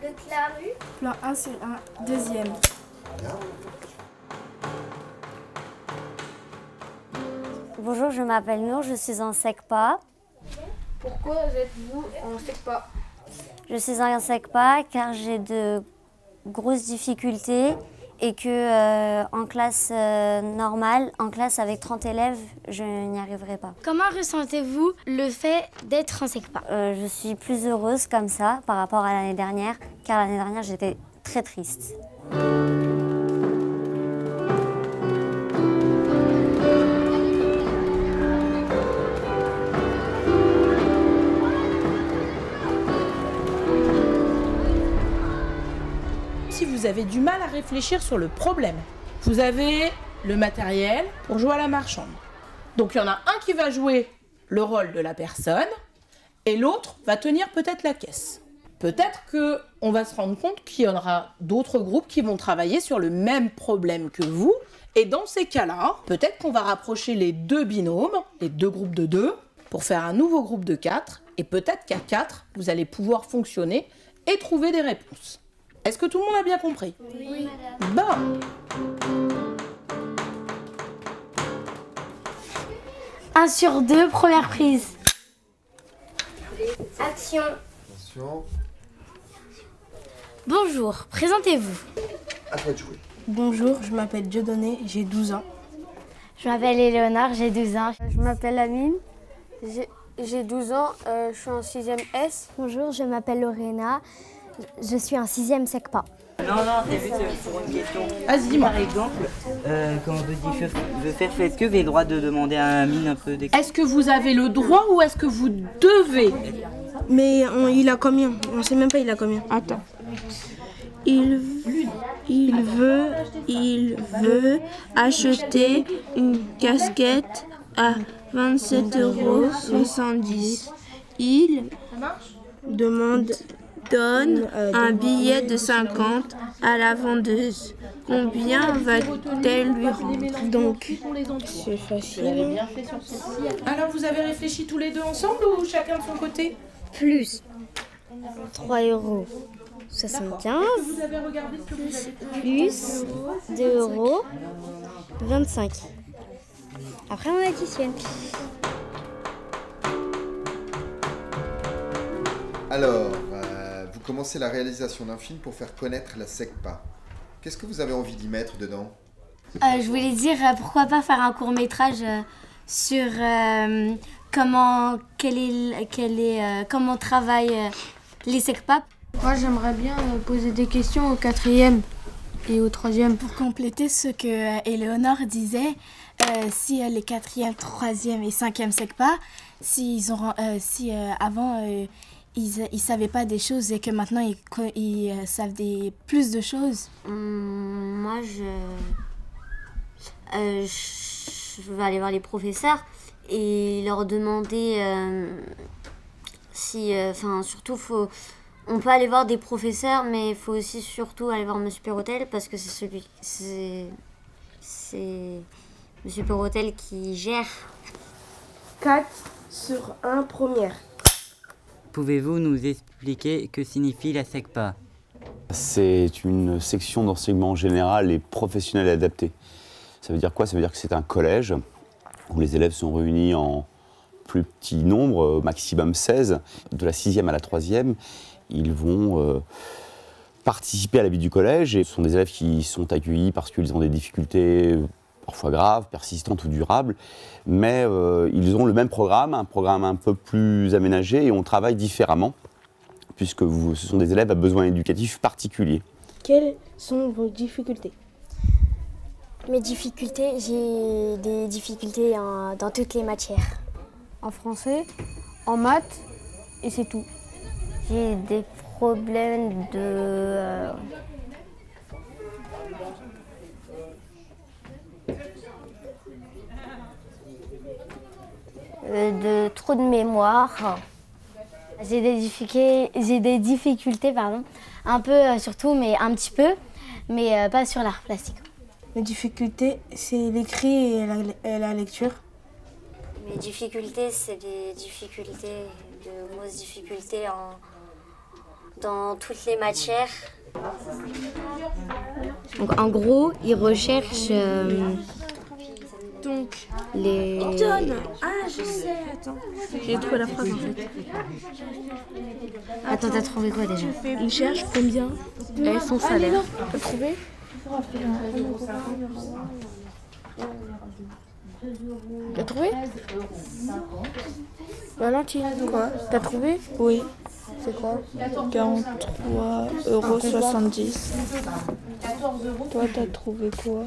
Le Claru. Plan 1 sur 1, deuxième. Bonjour, je m'appelle Nour, je suis en SECPA. Pourquoi êtes-vous en SECPA? Je suis en SECPA car j'ai de grosses difficultés et que en classe normale, en classe avec 30 élèves, je n'y arriverai pas. Comment ressentez-vous le fait d'être en SECPA? Je suis plus heureuse comme ça par rapport à l'année dernière, car l'année dernière j'étais très triste. Si vous avez du mal à réfléchir sur le problème, vous avez le matériel pour jouer à la marchande. Donc il y en a un qui va jouer le rôle de la personne et l'autre va tenir peut-être la caisse. Peut-être qu'on va se rendre compte qu'il y aura d'autres groupes qui vont travailler sur le même problème que vous. Et dans ces cas-là, peut-être qu'on va rapprocher les deux binômes, les deux groupes de 2, pour faire un nouveau groupe de 4. Et peut-être qu'à 4, vous allez pouvoir fonctionner et trouver des réponses. Est-ce que tout le monde a bien compris? Oui, Bon. Un sur 2, première prise. Action. Attention, Bonjour, présentez-vous. à toi de jouer. Bonjour, je m'appelle Dieudonné, j'ai 12 ans. Je m'appelle Éléonore, j'ai 12 ans. Je m'appelle Amine, j'ai 12 ans, je suis en 6e S. Bonjour, je m'appelle Lorena, je suis en 6e SECPA. Non, c'est juste pour une question. Vas-y, dis-moi. Par exemple, quand on dit je faire, est-ce que vous avez le droit de demander à Amine un peu d'explication? Est-ce que vous avez le droit ou est-ce que vous devez? Mais il a combien? On sait même pas il a combien. Attends. Il veut acheter une casquette à 27,70 €. Il donne un billet de 50 à la vendeuse. Combien va-t-elle lui rendre? Donc, c'est facile. Alors vous avez réfléchi tous les deux ensemble ou chacun de son côté? Plus 3,75 €, Vous avez regardé ce que vous avez plus 2,25 €. Après, on additionne. Alors, vous commencez la réalisation d'un film pour faire connaître la SECPA. Qu'est-ce que vous avez envie d'y mettre dedans? Je voulais dire, pourquoi pas faire un court-métrage sur comment travaillent les SECPA. Moi, j'aimerais bien poser des questions au 4e et au 3e. Pour compléter ce que Éléonore disait, si les 4e, 3e et 5e SECPA, avant ils savaient pas des choses et que maintenant ils savent plus de choses. Moi, je vais aller voir les professeurs et leur demander si... surtout, on peut aller voir des professeurs, mais il faut aussi surtout aller voir Monsieur Perrotel parce que c'est Monsieur Perrotel qui gère. 4 sur 1, première. Pouvez-vous nous expliquer que signifie la SECPA? C'est une section d'enseignement général et professionnel adapté. Ça veut dire quoi? Ça veut dire que c'est un collège où les élèves sont réunis en plus petit nombre, maximum 16. De la 6e à la 3e, ils vont participer à la vie du collège. Et ce sont des élèves qui sont accueillis parce qu'ils ont des difficultés parfois graves, persistantes ou durables. Mais ils ont le même programme, un programme un peu plus aménagé et on travaille différemment puisque ce sont des élèves à besoins éducatifs particuliers. Quelles sont vos difficultés? Mes difficultés, j'ai des difficultés dans toutes les matières. En français, en maths, et c'est tout. J'ai des problèmes de trop de mémoire. J'ai des difficultés, un peu sur tout, mais un petit peu, mais pas sur l'art plastique. Mes difficultés, c'est l'écrit et la lecture. Mes difficultés, c'est des difficultés, de grosses difficultés dans toutes les matières. Donc en gros, ils recherchent Donc, les... ah, je sais, attends. J'ai trouvé la phrase en fait. Attends, t'as trouvé quoi déjà? Il cherche combien est son salaire. T'as trouvé? T'as trouvé? Valentine, quoi? T'as trouvé? Oui. C'est quoi? 43,70 €. Toi, t'as trouvé quoi?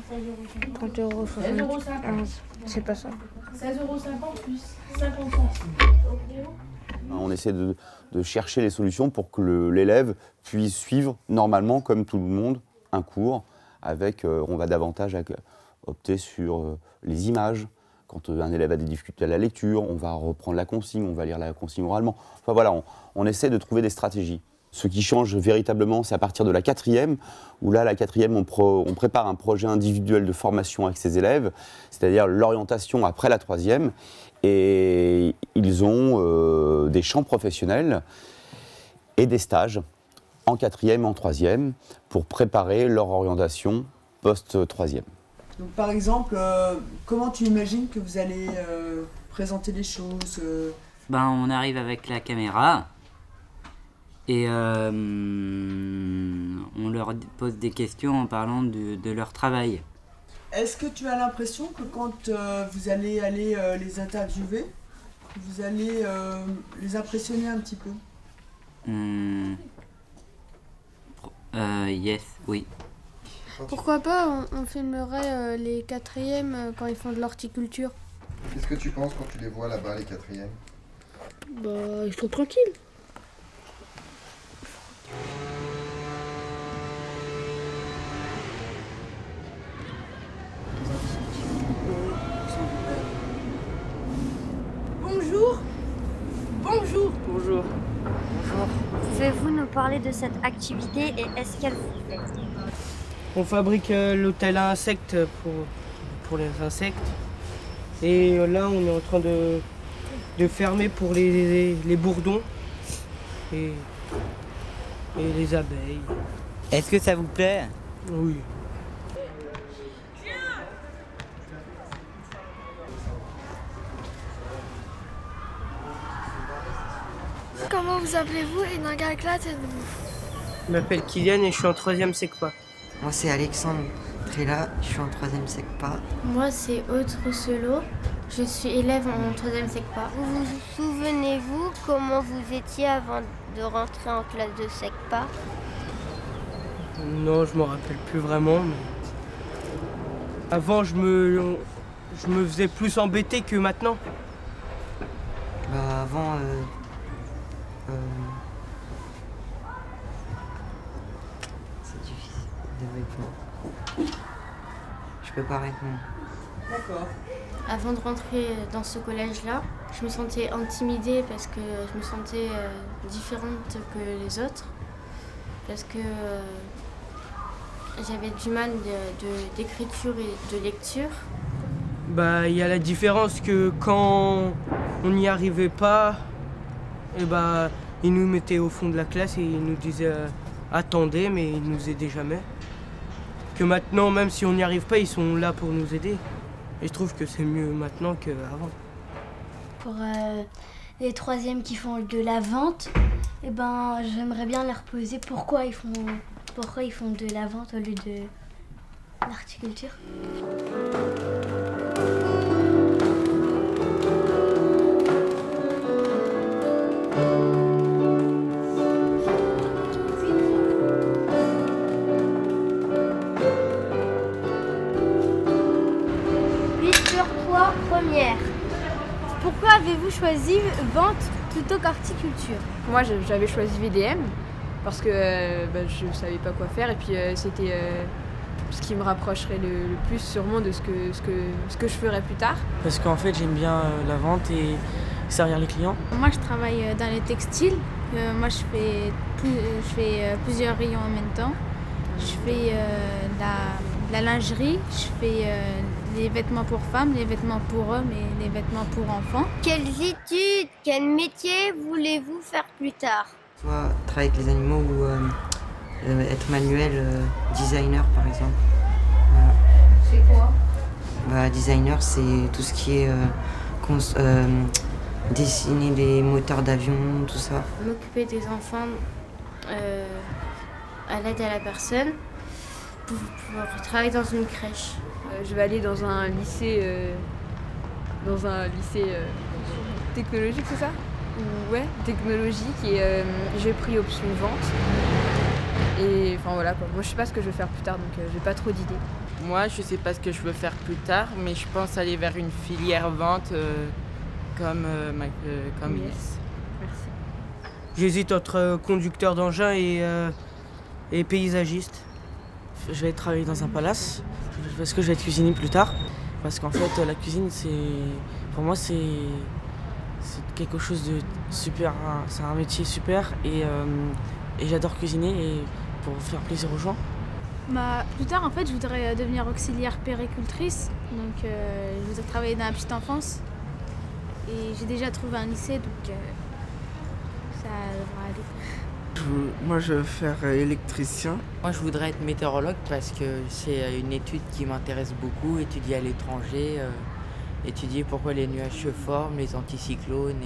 30,71 €. C'est pas ça. 16,50 € plus 50 centimes. On essaie de chercher les solutions pour que l'élève puisse suivre normalement, comme tout le monde, un cours avec, on va davantage opter sur les images. Quand un élève a des difficultés à la lecture, on va reprendre la consigne, on va lire la consigne oralement. Enfin voilà, on essaie de trouver des stratégies. Ce qui change véritablement, c'est à partir de la 4e, où là, la 4e, on prépare un projet individuel de formation avec ses élèves, c'est-à-dire l'orientation après la 3e, et ils ont des champs professionnels et des stages en 4e, en 3e, pour préparer leur orientation post-3e. Donc, par exemple, comment tu imagines que vous allez présenter les choses Ben, on arrive avec la caméra et on leur pose des questions en parlant de leur travail. Est-ce que tu as l'impression que quand vous allez aller les interviewer, vous allez les impressionner un petit peu? Yes, oui. Pourquoi pas, on filmerait les 4e quand ils font de l'horticulture. Qu'est-ce que tu penses quand tu les vois là-bas, les 4e? Bah, ils sont tranquilles. Bonjour. Bonjour. Bonjour. Pouvez-vous nous parler de cette activité et est-ce qu'elle vous plaît? On fabrique l'hôtel à insectes pour les insectes. Et là, on est en train de fermer pour les bourdons et les abeilles. Est-ce que ça vous plaît? Oui. Comment vous appelez-vous et dans quelle classe êtes-vous? Je m'appelle Kylian et je suis en 3e SECPA. Moi c'est Alexandre Trilla, je suis en 3e SECPA. Moi c'est Aude Rousselot, je suis élève en 3e SECPA. Vous souvenez-vous comment vous étiez avant de rentrer en classe de SECPA? Non, je me rappelle plus vraiment. Mais... Avant, je me faisais plus embêter que maintenant. Bah avant, c'est difficile de répondre. Je peux pas répondre. D'accord. Avant de rentrer dans ce collège-là, je me sentais intimidée parce que je me sentais différente que les autres. Parce que j'avais du mal d'écriture et de lecture. Bah, il y a la différence que quand on n'y arrivait pas, et bah, ils nous mettaient au fond de la classe et ils nous disaient attendez, mais ils nous aidaient jamais. Que maintenant, même si on n'y arrive pas, ils sont là pour nous aider. Et je trouve que c'est mieux maintenant qu'avant. Pour les 3e qui font de la vente, eh ben, j'aimerais bien leur poser pourquoi ils font de la vente au lieu de l'horticulture. Pourquoi avez-vous choisi vente plutôt qu'horticulture? Moi, j'avais choisi VDM parce que je ne savais pas quoi faire et puis c'était ce qui me rapprocherait le plus sûrement de ce que je ferais plus tard. Parce qu'en fait, j'aime bien la vente et servir les clients. Moi, je travaille dans les textiles. Moi, je fais plusieurs rayons en même temps. Je fais la lingerie, je fais les vêtements pour femmes, les vêtements pour hommes et les vêtements pour enfants. Quelles études, quel métier voulez-vous faire plus tard? Soit travailler avec les animaux ou être manuel, designer par exemple. Voilà. C'est quoi? Bah, designer, c'est tout ce qui est dessiner les moteurs d'avion, tout ça. M'occuper des enfants à l'aide à la personne pour travailler dans une crèche. Je vais aller dans un lycée technologique, c'est ça? Ouais, technologique, et j'ai pris option vente. Et enfin voilà quoi, moi je sais pas ce que je vais faire plus tard, donc j'ai pas trop d'idées. Moi je sais pas ce que je veux faire plus tard, mais je pense aller vers une filière vente comme Yes. Merci. J'hésite entre conducteur d'engin et paysagiste. Je vais travailler dans un palace, parce que je vais être cuisinier plus tard. Parce qu'en fait, la cuisine, pour moi, c'est quelque chose de super. C'est un métier super et j'adore cuisiner et pour faire plaisir aux gens. Bah, plus tard, en fait, je voudrais devenir auxiliaire péricultrice. Donc, je voudrais travailler dans la petite enfance. Et j'ai déjà trouvé un lycée, donc ça devrait aller. Moi, je veux faire électricien. Moi, je voudrais être météorologue parce que c'est une étude qui m'intéresse beaucoup, étudier à l'étranger, étudier pourquoi les nuages se forment, les anticyclones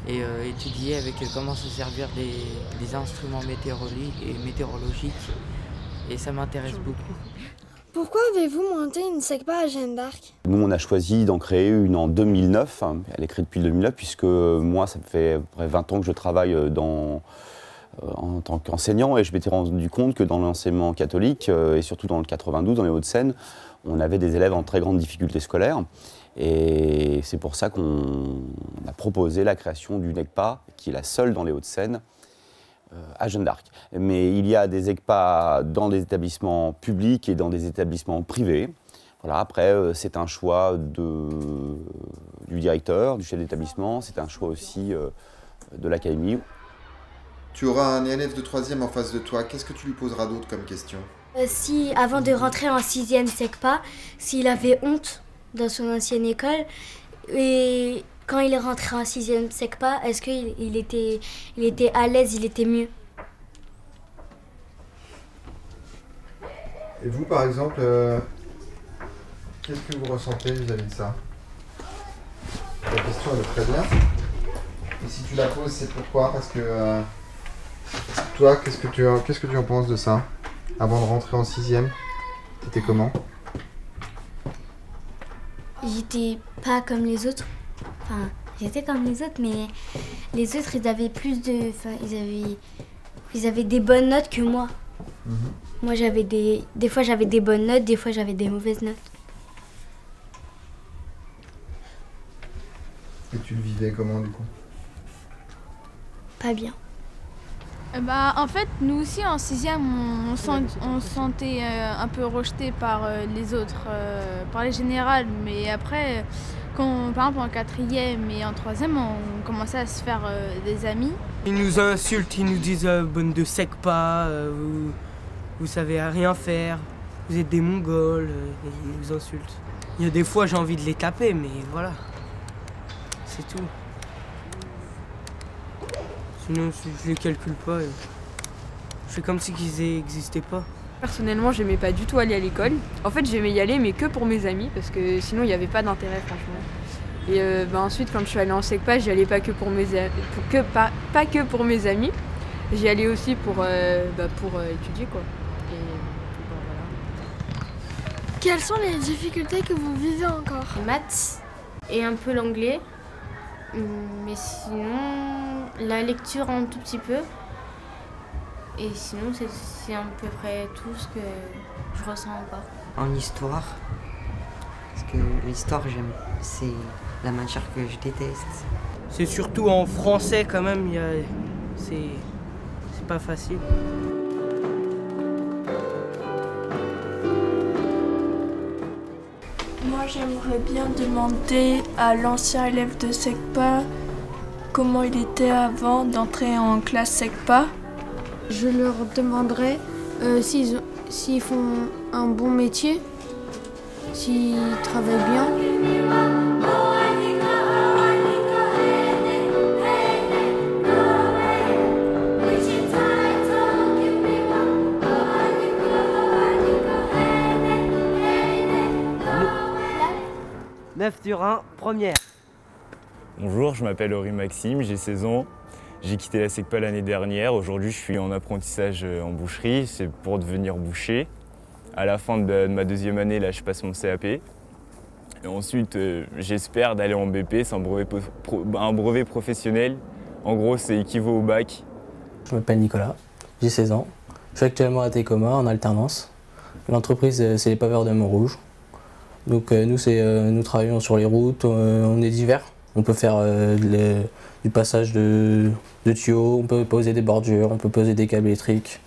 et étudier avec comment se servir des instruments météorologiques. Et ça m'intéresse beaucoup. Pourquoi avez-vous monté une SECPA à Jeanne d'Arc? Nous, on a choisi d'en créer une en 2009. Elle est créée depuis 2009, puisque moi, ça fait à peu près 20 ans que je travaille en tant qu'enseignant, et je m'étais rendu compte que dans l'enseignement catholique, et surtout dans le 92, dans les Hauts-de-Seine, on avait des élèves en très grande difficulté scolaire. Et c'est pour ça qu'on a proposé la création d'une ECPA, qui est la seule dans les Hauts-de-Seine, à Jeanne d'Arc. Mais il y a des ECPA dans des établissements publics et dans des établissements privés. Voilà, après, c'est un choix du directeur, du chef d'établissement, c'est un choix aussi de l'académie. Tu auras un élève de 3e en face de toi, qu'est-ce que tu lui poseras d'autre comme question? Si, avant de rentrer en 6e SECPA, s'il avait honte dans son ancienne école, et quand il est rentré en 6e SECPA, est-ce qu'il était à l'aise, il était mieux? Et vous, par exemple, qu'est-ce que vous ressentez vis-à-vis de ça? La question, elle est très bien. Et si tu la poses, c'est pourquoi? Parce que toi, qu'est-ce que tu en penses de ça? Avant de rentrer en 6e, t'étais comment? J'étais pas comme les autres. Enfin, j'étais comme les autres, mais les autres, ils avaient plus de... Enfin, ils avaient des bonnes notes que moi. Moi, j'avais des fois, j'avais des bonnes notes, des fois, j'avais des mauvaises notes. Et tu le vivais comment, du coup? Pas bien. Bah, en fait, nous aussi, en 6e, on se sentait un peu rejeté par les autres, par les générales. Mais après, par exemple, en 4e et en 3e, on commençait à se faire des amis. Ils nous insultent, ils nous disent bonne de SECPA, vous savez rien faire, vous êtes des Mongols, ils nous insultent. Il y a des fois, j'ai envie de les taper, mais voilà, c'est tout. Sinon, je les calcule pas. Je fais comme si qu'ils n'existaient pas. Personnellement, j'aimais pas du tout aller à l'école. En fait, j'aimais y aller, mais que pour mes amis, parce que sinon, il n'y avait pas d'intérêt, franchement. Et ensuite, quand je suis allée en SECPA, j'y allais pas que pour mes amis. J'y allais aussi pour étudier, quoi. Et voilà. Quelles sont les difficultés que vous vivez encore? Maths et un peu l'anglais. Mais sinon, la lecture un tout petit peu. Et sinon, c'est à peu près tout ce que je ressens encore. En histoire, parce que l'histoire, j'aime. C'est la matière que je déteste. C'est surtout en français quand même, c'est pas facile. Moi, j'aimerais bien demander à l'ancien élève de SECPA comment il était avant d'entrer en classe SECPA. Je leur demanderai s'ils font un bon métier, s'ils travaillent bien. 9/1, première. Bonjour, je m'appelle Henri Maxime, j'ai 16 ans. J'ai quitté la SECPA l'année dernière. Aujourd'hui, je suis en apprentissage en boucherie. C'est pour devenir boucher. À la fin de ma deuxième année, là, je passe mon CAP. Et ensuite, j'espère d'aller en BP. C'est un brevet professionnel. En gros, c'est équivaut au bac. Je m'appelle Nicolas, j'ai 16 ans. Je suis actuellement à Tecoma en alternance. L'entreprise, c'est les paveurs de Montrouge. Donc nous travaillons sur les routes, on est divers. On peut faire du passage de tuyaux, on peut poser des bordures, on peut poser des câbles électriques,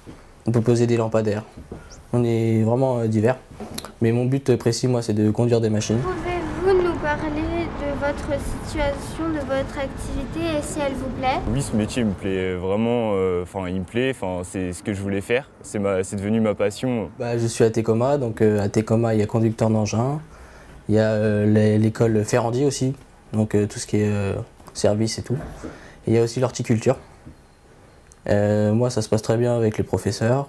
on peut poser des lampadaires. On est vraiment divers. Mais mon but précis, moi, c'est de conduire des machines. Pouvez-vous nous parler de votre situation, de votre activité et si elle vous plaît? Oui, ce métier me plaît vraiment, il me plaît, c'est ce que je voulais faire, c'est devenu ma passion. Je suis à Tecoma, donc à Tecoma, il y a conducteur d'engin, il y a l'école Ferrandi aussi, donc tout ce qui est service et tout. Et il y a aussi l'horticulture. Moi, ça se passe très bien avec les professeurs.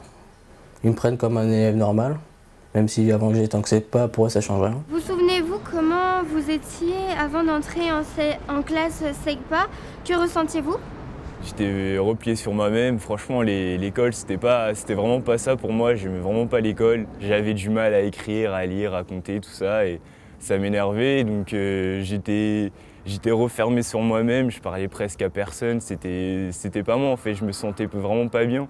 Ils me prennent comme un élève normal, même si avant que j'étais en SECPA, pour eux, ça change rien. Vous souvenez-vous comment vous étiez avant d'entrer en classe SECPA? Que ressentiez-vous? J'étais replié sur moi-même. Franchement, l'école, c'était vraiment pas ça pour moi. J'aimais vraiment pas l'école. J'avais du mal à écrire, à lire, à compter, tout ça. Et ça m'énervait. Donc j'étais refermé sur moi-même. Je parlais presque à personne. C'était pas moi, en fait. Je me sentais vraiment pas bien.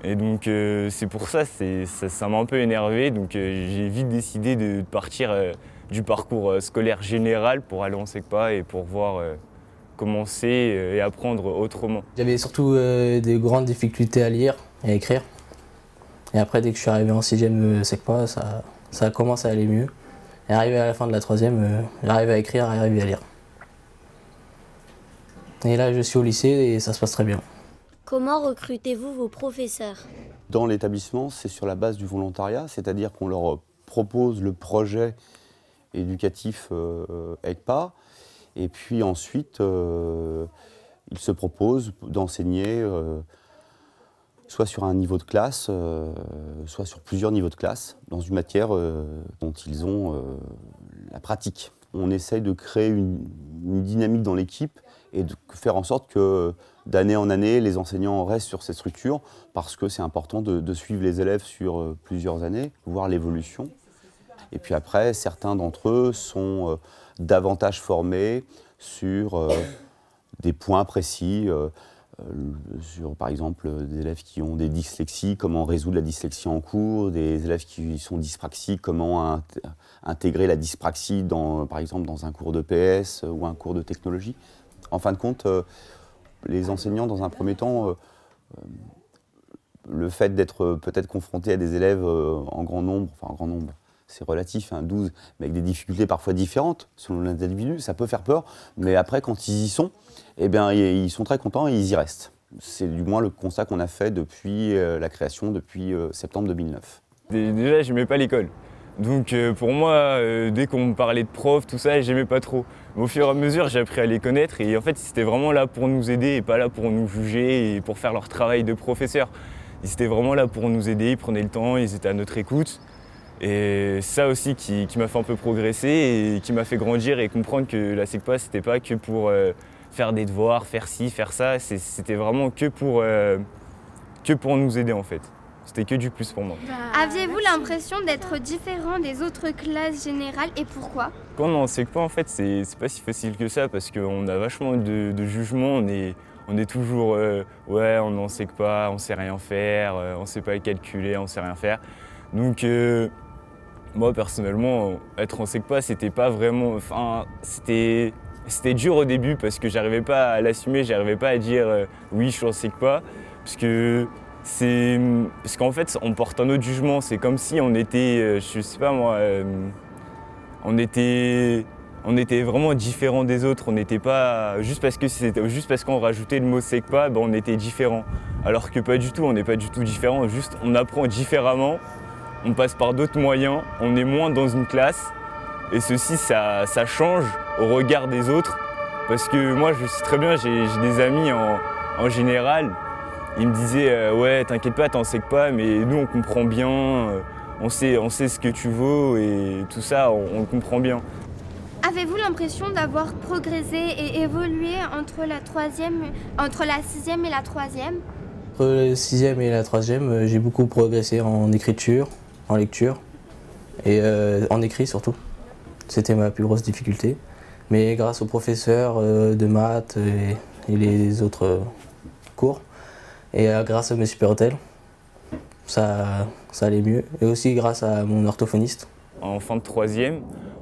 Et donc c'est pour ça, ça m'a un peu énervé. Donc j'ai vite décidé de partir du parcours scolaire général pour aller en SECPA et pour voir commencer et apprendre autrement. J'avais surtout des grandes difficultés à lire et à écrire. Et après, dès que je suis arrivé en 6e SECPA, ça a commencé à aller mieux. Et arrivé à la fin de la 3e, j'arrive à écrire et arrivé à lire. Et là, je suis au lycée et ça se passe très bien. Comment recrutez-vous vos professeurs? Dans l'établissement, c'est sur la base du volontariat, c'est-à-dire qu'on leur propose le projet éducatif ECPA, et puis ensuite, ils se proposent d'enseigner soit sur un niveau de classe, soit sur plusieurs niveaux de classe, dans une matière dont ils ont la pratique. On essaye de créer une dynamique dans l'équipe et de faire en sorte que d'année en année, les enseignants restent sur cette structure parce que c'est important de suivre les élèves sur plusieurs années, voir l'évolution. Et puis après, certains d'entre eux sont davantage formés sur des points précis, sur par exemple des élèves qui ont des dyslexies, comment résoudre la dyslexie en cours, des élèves qui sont dyspraxiques, comment intégrer la dyspraxie par exemple dans un cours de PS ou un cours de technologie. En fin de compte, les enseignants, dans un premier temps, le fait d'être peut-être confrontés à des élèves en grand nombre, c'est relatif, 12, mais avec des difficultés parfois différentes selon l'individu, ça peut faire peur, mais après, quand ils y sont, eh bien, ils sont très contents et ils y restent. C'est du moins le constat qu'on a fait depuis la création, depuis septembre 2009. Déjà, je n'aimais pas l'école. Donc pour moi, dès qu'on me parlait de profs, tout ça, j'aimais pas trop. Mais au fur et à mesure, j'ai appris à les connaître et en fait, c'était vraiment là pour nous aider et pas là pour nous juger et pour faire leur travail de professeur. Ils étaient vraiment là pour nous aider, ils prenaient le temps, ils étaient à notre écoute. Et ça aussi qui m'a fait un peu progresser et qui m'a fait grandir et comprendre que la SECPA, c'était pas que pour faire des devoirs, faire ci, faire ça, c'était vraiment que pour nous aider en fait. C'était que du plus pour moi. Aviez-vous l'impression d'être différent des autres classes générales et pourquoi? Quand on est en SECPA, en fait, c'est pas si facile que ça parce qu'on a vachement de jugement. On est toujours ouais, on est en SECPA, on sait rien faire, on sait pas calculer, on sait rien faire. Donc moi personnellement, être en SECPA, c'était pas vraiment. C'était dur au début parce que j'arrivais pas à l'assumer, j'arrivais pas à dire oui, je suis en SECPA parce qu'en fait, on porte un autre jugement. C'est comme si on était, je sais pas moi, on était vraiment différent des autres. On n'était pas juste parce qu'on rajoutait le mot SECPA, on était différent. Alors que pas du tout, on n'est pas du tout différent. Juste, on apprend différemment. On passe par d'autres moyens. On est moins dans une classe. Et ceci, ça change au regard des autres. Parce que moi, je sais très bien, j'ai des amis en général. Ils me disaient ouais, t'inquiète pas, t'en SECPA, mais nous on comprend bien, on sait ce que tu vaux et tout ça, on comprend bien. Avez-vous l'impression d'avoir progressé et évolué entre la 6e et la 3e? Entre la 6e et la 3e, j'ai beaucoup progressé en écriture, en lecture et en écrit surtout. C'était ma plus grosse difficulté. Mais grâce aux professeurs de maths et les autres cours, et grâce à M. Perrotel, ça allait mieux. Et aussi grâce à mon orthophoniste. En fin de 3e,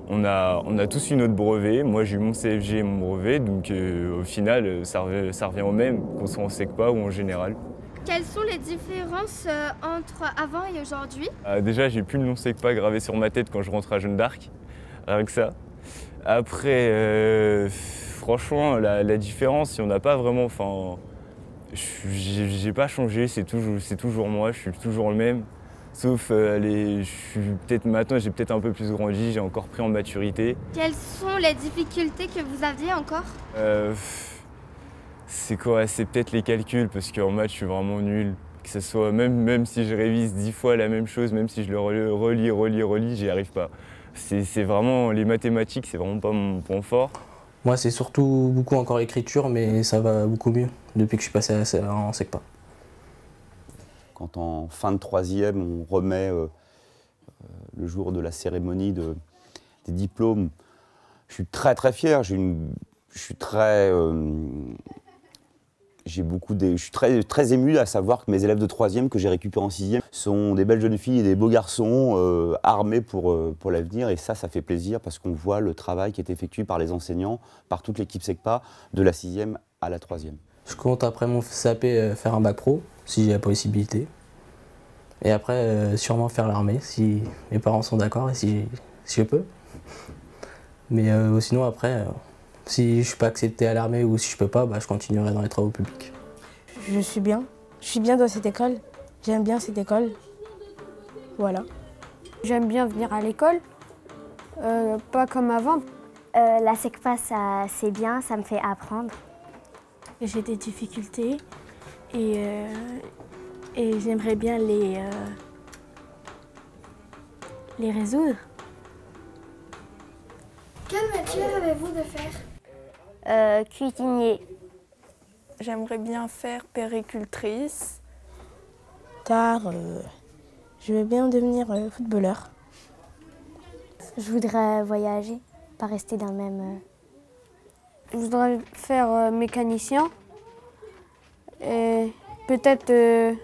on a tous eu notre brevet. Moi, j'ai eu mon CFG et mon brevet, donc au final, ça revient au même, qu'on soit en SECPA ou en général. Quelles sont les différences entre avant et aujourd'hui? Déjà, j'ai plus le nom SECPA gravé sur ma tête quand je rentre à Jeanne d'Arc, rien que ça. Après, franchement, la différence, il n'y en a pas vraiment. Enfin, j'ai pas changé, c'est toujours moi, je suis toujours le même. Sauf, maintenant, j'ai peut-être un peu plus grandi, j'ai encore pris en maturité. Quelles sont les difficultés que vous aviez encore? C'est quoi? C'est peut-être les calculs, parce qu'en maths, je suis vraiment nul. Que ce soit, même si je révise 10 fois la même chose, même si je le relis, j'y arrive pas. C'est vraiment, les mathématiques, c'est vraiment pas mon point fort. Moi, c'est surtout beaucoup encore l'écriture, mais ça va beaucoup mieux depuis que je suis passé en SECPA. Quand en fin de 3e, on remet le jour de la cérémonie des diplômes, je suis très fier. Je suis très ému à savoir que mes élèves de 3e que j'ai récupérés en 6e sont des belles jeunes filles et des beaux garçons armés pour l'avenir. Et ça fait plaisir parce qu'on voit le travail qui est effectué par les enseignants, par toute l'équipe SECPA, de la 6e à la 3e. Je compte après mon CAP faire un bac pro, si j'ai la possibilité. Et après, sûrement faire l'armée, si mes parents sont d'accord et si je peux. Mais sinon après, si je ne suis pas accepté à l'armée ou si je peux pas, je continuerai dans les travaux publics. Je suis bien dans cette école. J'aime bien cette école. Voilà. J'aime bien venir à l'école, pas comme avant. La SECPA, c'est bien, ça me fait apprendre. J'ai des difficultés et j'aimerais bien les résoudre. Quel métier rêvez-vous de faire? Cuisinier. J'aimerais bien faire puéricultrice. Tard, je veux bien devenir footballeur. Je voudrais voyager, pas rester dans le même... Je voudrais faire mécanicien et peut-être eux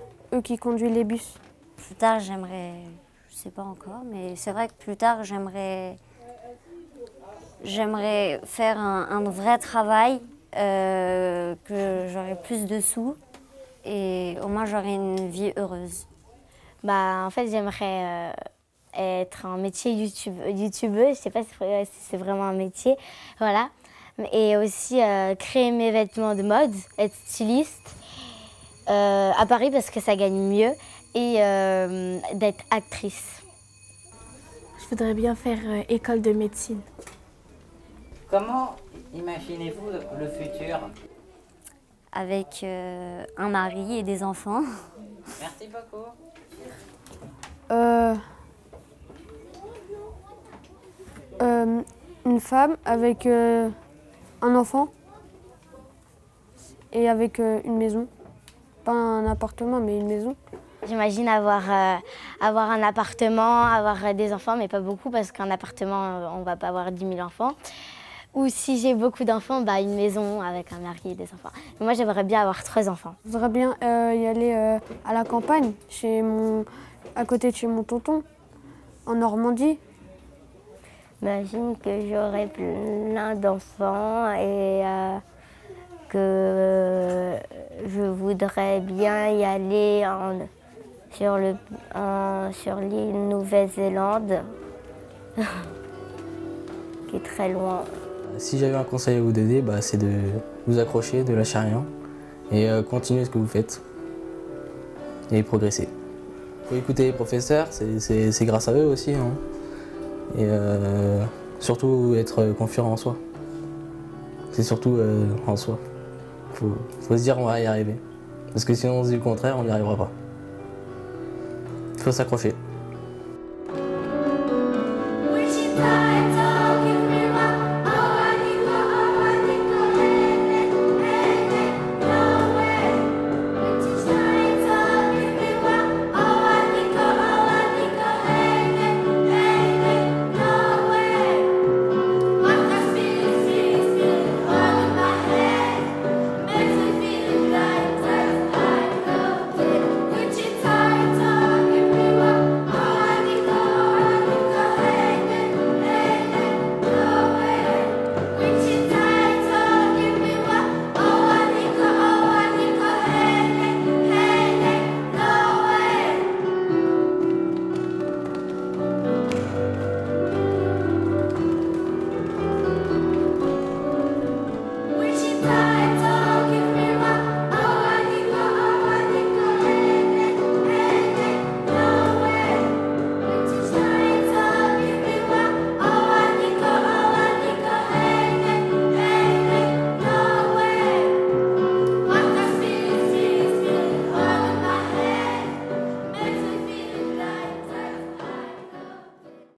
qui conduisent les bus. Plus tard, j'aimerais, je sais pas encore, mais c'est vrai que plus tard, j'aimerais faire un vrai travail, que j'aurais plus de sous et au moins j'aurais une vie heureuse. En fait, j'aimerais être en métier youtubeuse, je sais pas si c'est vraiment un métier, voilà. Et aussi créer mes vêtements de mode, être styliste à Paris parce que ça gagne mieux et d'être actrice. Je voudrais bien faire école de médecine. Comment imaginez-vous le futur? Avec un mari et des enfants. Merci beaucoup. Une femme avec un enfant et avec une maison. Pas un appartement, mais une maison. J'imagine avoir un appartement, avoir des enfants, mais pas beaucoup, parce qu'un appartement, on ne va pas avoir 10 000 enfants. Ou si j'ai beaucoup d'enfants, une maison avec un mari et des enfants. Mais moi, j'aimerais bien avoir 3 enfants. Je voudrais bien y aller à la campagne, à côté de chez mon tonton, en Normandie. J'imagine que j'aurai plein d'enfants et que je voudrais bien y aller sur l'île Nouvelle-Zélande, qui est très loin. Si j'avais un conseil à vous donner, c'est de vous accrocher, de lâcher rien et continuer ce que vous faites et progresser. Il faut écouter les professeurs, c'est grâce à eux aussi. Hein. Et surtout être confiant en soi. C'est surtout en soi. Faut se dire on va y arriver. Parce que sinon on se dit le contraire, on n'y arrivera pas. Il faut s'accrocher. Oui,